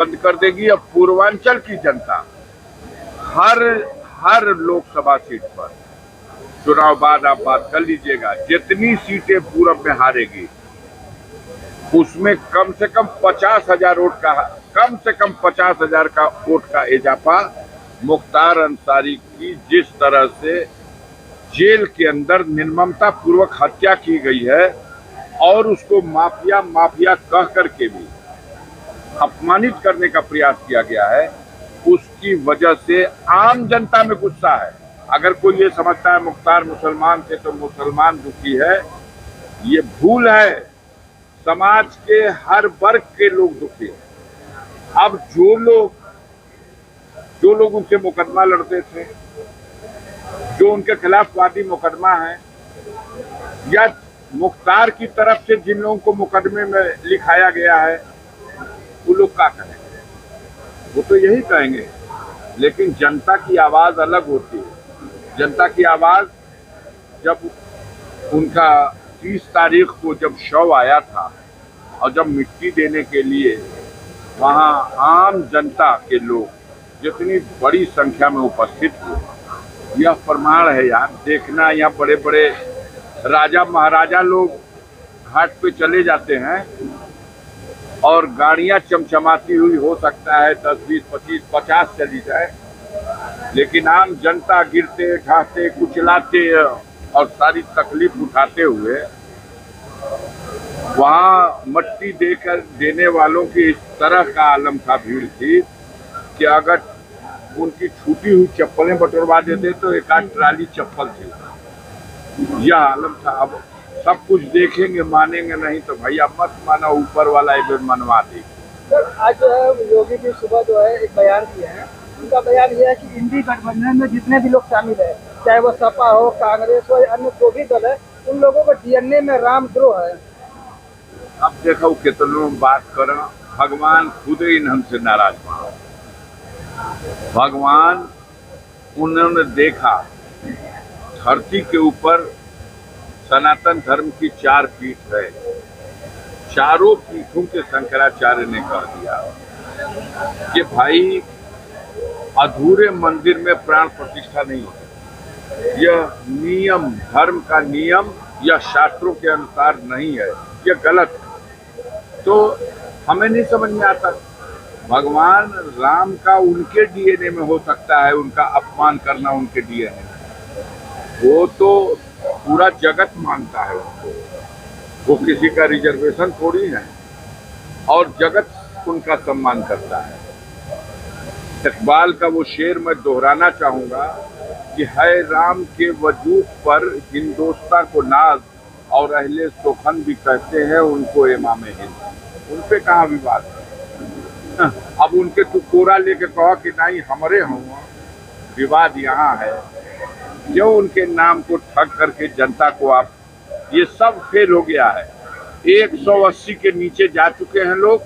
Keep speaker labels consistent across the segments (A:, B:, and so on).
A: बंद कर देगी। अब पूर्वांचल की जनता हर हर लोकसभा सीट पर चुनाव बाद आप बात कर लीजिएगा, जितनी सीटें पूरब में हारेगी उसमें कम से कम 50,000 वोट का कम से कम 50,000 का वोट का इजाफा मुख्तार अंसारी की जिस तरह से जेल के अंदर निर्ममता पूर्वक हत्या की गई है और उसको माफिया माफिया कह करके भी अपमानित करने का प्रयास किया गया है, उसकी वजह से आम जनता में गुस्सा है। अगर कोई ये समझता है मुख्तार मुसलमान थे तो मुसलमान दुखी है, ये भूल है। समाज के हर वर्ग के लोग दुखी हैं। अब जो लोग उनसे मुकदमा लड़ते थे, जो उनके खिलाफ वादी मुकदमा है, या मुख्तार की तरफ से जिन लोगों को मुकदमे में लिखाया गया है, वो लोग क्या कहेंगे? वो तो यही कहेंगे। लेकिन जनता की आवाज अलग होती है। जनता की आवाज जब उनका 30 तारीख को जब शव आया था और जब मिट्टी देने के लिए वहां आम जनता के लोग जितनी बड़ी संख्या में उपस्थित हुए, यह प्रमाण है यार। देखना, यहाँ बड़े बड़े राजा महाराजा लोग घाट पे चले जाते हैं और गाड़ियां चमचमाती हुई हो सकता है 10, 20, 25, 50 चली जाए, लेकिन आम जनता गिरते ढाते कुचलाते और सारी तकलीफ उठाते हुए वहां मट्टी देने वालों की इस तरह का आलम था, भीड़ थी कि अगर उनकी छूटी हुई चप्पलें बटोरवा देते तो एक आध ट्राली चप्पल थी। यह आलम था। अब सब कुछ देखेंगे, मानेंगे नहीं तो भैया मत मानो, ऊपर वाला एक बार मनवा दे।
B: सर, आज जो है योगी जी सुबह जो है एक बयान दिए हैं। उनका बयान यह है कि इंडी गठबंधन में जितने भी लोग शामिल है, चाहे वो सपा हो, कांग्रेस हो या अन्य जो भी दल है, उन लोगों को डीएनए में रामद्रोह है।
A: अब देखो कितनों बात करें, भगवान खुद ही हमसे नाराज हुआ। भगवान उन्होंने देखा धरती के ऊपर सनातन धर्म की 4 पीठ है, चारों पीठों के शंकराचार्य ने कह दिया कि भाई अधूरे मंदिर में प्राण प्रतिष्ठा नहीं होती। यह नियम, धर्म का नियम या शास्त्रों के अनुसार नहीं है, यह गलत है। तो हमें नहीं समझ में आता, भगवान राम का उनके डीएनए में हो सकता है उनका अपमान करना, उनके डीएनए में वो तो पूरा जगत मानता है उनको, वो किसी का रिजर्वेशन थोड़ी है और जगत उनका सम्मान करता है। इकबाल का वो शेर मैं दोहराना चाहूंगा कि है राम के वजूद पर हिंदोस्तां को नाज और अहले सुखन भी कहते हैं उनको इमाम हिंद। उन पे कहाँ विवाद है? अब उनके तू कोरा लेके कहो कि नहीं हमारे हों, विवाद यहाँ है। क्यों उनके नाम को ठग करके जनता को आप, ये सब फेल हो गया है। 180 के नीचे जा चुके हैं लोग,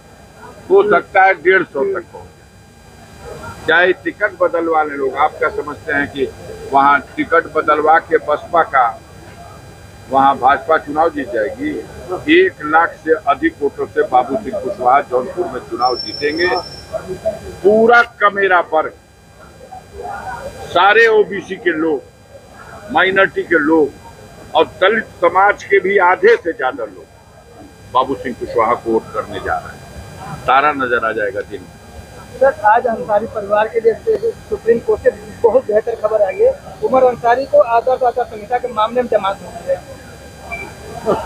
A: हो सकता है 150 तक हो। चाहे टिकट बदलवाने लोग, आप क्या समझते हैं कि वहाँ टिकट बदलवा के बसपा का वहाँ भाजपा चुनाव जीत जाएगी? 1 लाख से अधिक वोटों से बाबू सिंह कुशवाहा जौनपुर में चुनाव जीतेंगे। पूरा कमेरा पर सारे ओबीसी के लोग, माइनॉरिटी के लोग और दलित समाज के भी आधे से ज्यादा लोग बाबू सिंह कुशवाहा को वोट करने जा रहे हैं। तारा नजर आ जाएगा दिन में।
B: सर, आज अंसारी परिवार के लिए सुप्रीम कोर्ट से बहुत बेहतर खबर आई है। उमर अंसारी को आदर्श आचार संहिता के मामले में जमानत मिली है।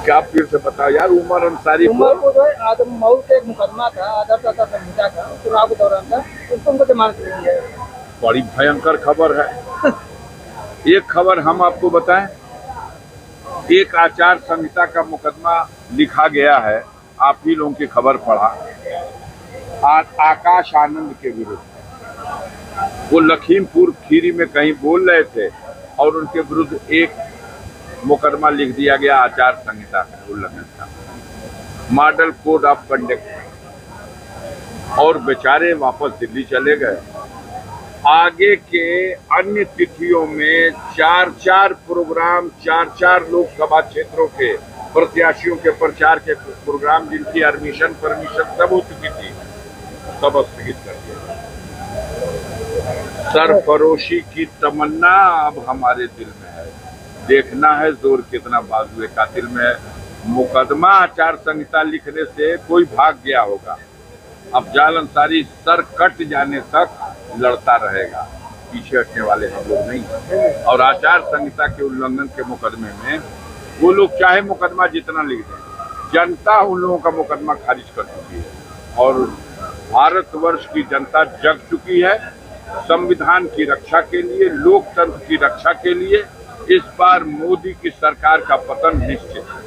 A: क्या फिर से बताओ यार, उमर अंसारी
B: को जो है आदममऊ के एक मुकदमा था, आदर्श आचार संहिता का, चुनाव के दौरान था, उसको उनको जमानत मिली है।
A: बड़ी भयंकर खबर है। एक खबर हम आपको बताएं, एक आचार संहिता का मुकदमा लिखा गया है, आप ही लोगों की खबर पढ़ा, आकाश आनंद के विरुद्ध। वो लखीमपुर खीरी में कहीं बोल रहे थे और उनके विरुद्ध एक मुकदमा लिख दिया गया आचार संहिता का उल्लंघन का, मॉडल कोड ऑफ कंडक्ट, और बेचारे वापस दिल्ली चले गए। आगे के अन्य तिथियों में 4-4 प्रोग्राम, 4-4 लोकसभा क्षेत्रों के प्रत्याशियों के प्रचार के प्रोग्राम, जिनकी परमिशन सब हो चुकी थी, सब स्थगित कर दिया। सरफरोशी की तमन्ना अब हमारे दिल में है, देखना है जोर कितना बाजुए कातिल में है। मुकदमा आचार संहिता लिखने से कोई भाग गया होगा, अब जाल अंसारी सर कट जाने तक लड़ता रहेगा, पीछे हटने वाले हम लोग नहीं हैं। और आचार संहिता के उल्लंघन के मुकदमे में वो लोग चाहे मुकदमा जितना लिख दें, जनता उन लोगों का मुकदमा खारिज कर चुकी है और भारतवर्ष की जनता जग चुकी है। संविधान की रक्षा के लिए, लोकतंत्र की रक्षा के लिए इस बार मोदी की सरकार का पतन निश्चित है।